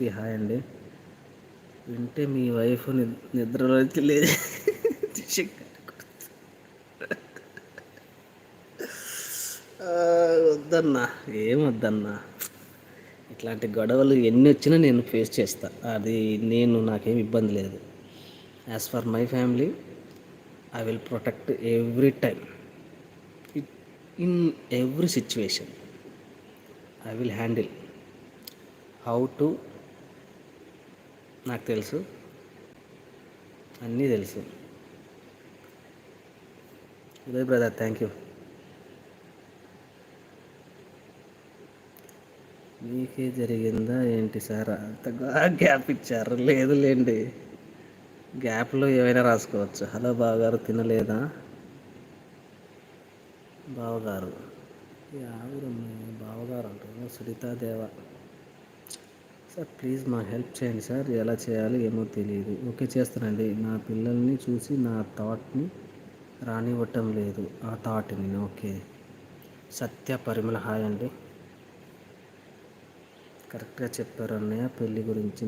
SP hi అండి. వింటే మీ wife నిద్రలోకి లేదు. వద్దన్నా, ఏమొద్దన్నా. ఇట్లాంటి గొడవలు ఎన్ని వచ్చినా నేను ఫేస్ చేస్తా. అది నాకేం ఇబ్బంది లేదు. As for my family I will protect every time, in every situation. I will handle how to. నాకు తెలుసు, అన్నీ తెలుసు. Uday brother, thank you. మీకే జరిగిందా ఏంటి సార్? అంతగా గ్యాప్ ఇచ్చారు? లేదులేండి, గ్యాప్లో ఏమైనా రాసుకోవచ్చు. హలో బావగారు, తినలేదా బావగారు? బావగారు అంటారు. సునీతాదేవ సార్, ప్లీజ్ మా హెల్ప్ చేయండి సార్. ఎలా చేయాలో ఏమో తెలియదు. ఓకే, చేస్తానండి. నా పిల్లల్ని చూసి నా థాట్ని రానివ్వటం లేదు. ఆ థాట్ని ఓకే. సత్య పరిమళ హాయ్ అండి. కరెక్ట్గా చెప్పారు అన్నయ్య. పెళ్ళి గురించి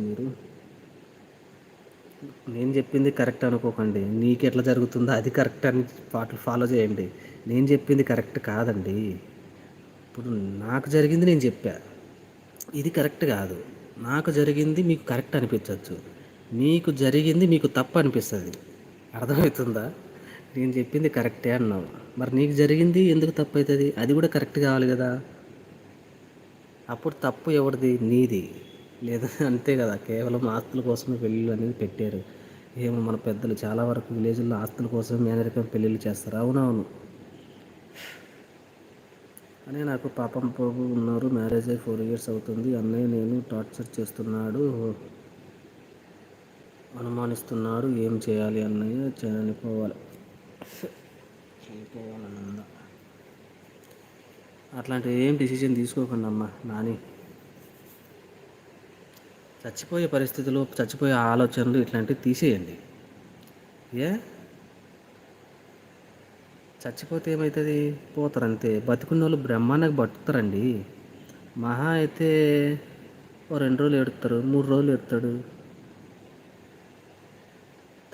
నేను చెప్పింది కరెక్ట్ అనుకోకండి. నీకు ఎట్లా జరుగుతుందో అది కరెక్ట్ అని ఫాలో చేయండి. నేను చెప్పింది కరెక్ట్ కాదండి. ఇప్పుడు నాకు జరిగింది నేను చెప్పా, ఇది కరెక్ట్ కాదు. నాకు జరిగింది మీకు కరెక్ట్ అనిపించవచ్చు, మీకు జరిగింది మీకు తప్పు అనిపిస్తుంది. అర్థమవుతుందా? నేను చెప్పింది కరెక్టే అన్నావు, మరి నీకు జరిగింది ఎందుకు తప్పు అవుతుంది? అది కూడా కరెక్ట్ కావాలి కదా. అప్పుడు తప్పు ఎవరిది? నీది. లేదా అంతే కదా. కేవలం ఆస్తుల కోసమే పెళ్ళిళ్ళు అనేది పెట్టారు. ఏమో మన పెద్దలు చాలా వరకు విలేజ్లో ఆస్తుల కోసం మేనరికం పెళ్ళిళ్ళు చేస్తారు. అవునవును. అని నాకు పాపం బాబు ఉన్నారు. మ్యారేజ్ అయ్యి 4 years అవుతుంది. అన్నయ్య నేను టార్చర్ చేస్తున్నాడు, అనుమానిస్తున్నాడు. ఏం చేయాలి అన్నయ్య? చనిపోవాలి. చనిపోవాలనుందా? అట్లాంటివి ఏం డిసిజన్ తీసుకోకండి అమ్మ నాని. చచ్చిపోయే పరిస్థితులు, చచ్చిపోయే ఆలోచనలు ఇట్లాంటివి తీసేయండి. ఏ చచ్చిపోతే ఏమవుతుంది? పోతారు అంతే. బతికున్న వాళ్ళు బ్రహ్మాండంగా బతుకుతారండి. మహా అయితే ఓ 2 రోజులు ఏడుతారు, 3 రోజులు ఏడుతాడు.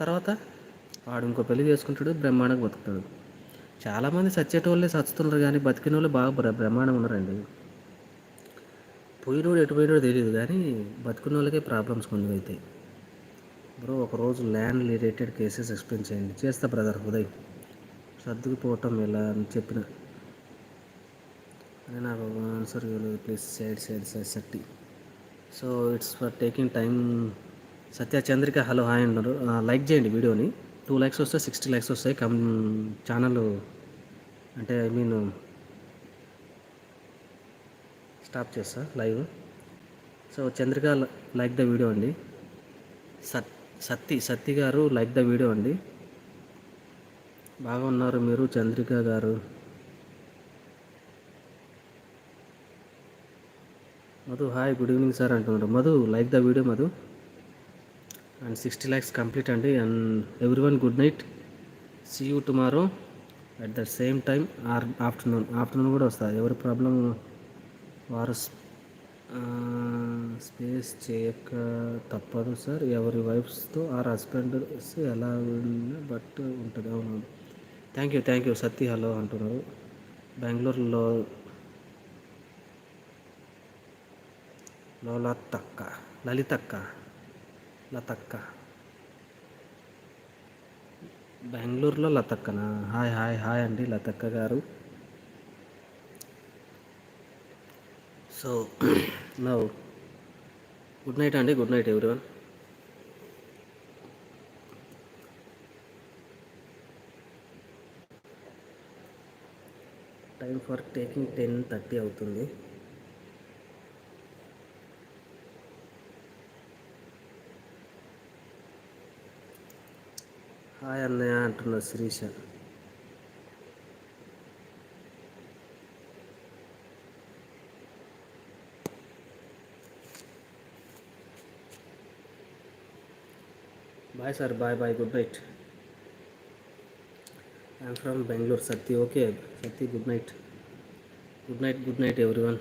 తర్వాత వాడు ఇంకో పెళ్లి చేసుకుంటాడు, బ్రహ్మాండంగా బతుకుతాడు. చాలామంది చచ్చేటోళ్ళే చచ్చుతున్నారు, కానీ బతికిన వాళ్ళు బాగా బ్రహ్మాండంగా ఉన్నారండి. పోయినోడు ఎటు పోయినోడు తెలియదు, కానీ బతుకున్న వాళ్ళకే ప్రాబ్లమ్స్ కొన్ని అవుతాయి. బ్రో, ఒకరోజు ల్యాండ్ రిలేటెడ్ కేసెస్ ఎక్స్ప్లెయిన్ చేయండి. చేస్తా బ్రదర్. ఉదయ్, సర్దుకుపోవటం ఎలా అని చెప్పిన అని నాకు ఆన్సర్ ఇవ్వలేదు. ప్లీజ్ సైడ్ సట్టి. So it's for taking time. Satya Chandrika hello hi అన్నారు. లైక్ చేయండి వీడియోని. 2 likes వస్తే 60 likes వస్తాయి. ఛానల్ అంటే ఐ మీన్ స్టాప్ చేస్తా live. So Chandrika like the video అండి. సత్తి గారు లైక్ ద వీడియో అండి. బాగా ఉన్నారు మీరు Chandrika garu. Madhu hi, good evening sir అంటున్నారు. Madhu like the video Madhu. And 60 likes complete అండి. And everyone good night. See you tomorrow at the same time or afternoon కూడా వస్తుంది. ఎవరి ప్రాబ్లం వారు స్పేస్ చేయక తప్పదు సార్. ఎవరి వైఫ్స్తో ఆర్ హస్బెండ్స్ ఎలా బట్ ఉంటుంది. అవును, థ్యాంక్ యూ సత్తి హలో అంటున్నారు. బెంగళూరులో లలితక్క బెంగళూరులో లతక్కనా? హాయ్ అండి లతక్క గారు. సో నౌ గుడ్ నైట్ అండి. Good night everyone. Time for taking 10:30 అవుతుంది. హాయ్ అన్నయ్య అంటున్నారు Sirisha. Bye sir, bye good night. I'm from Bengaluru. Satti okay. Satti good night everyone.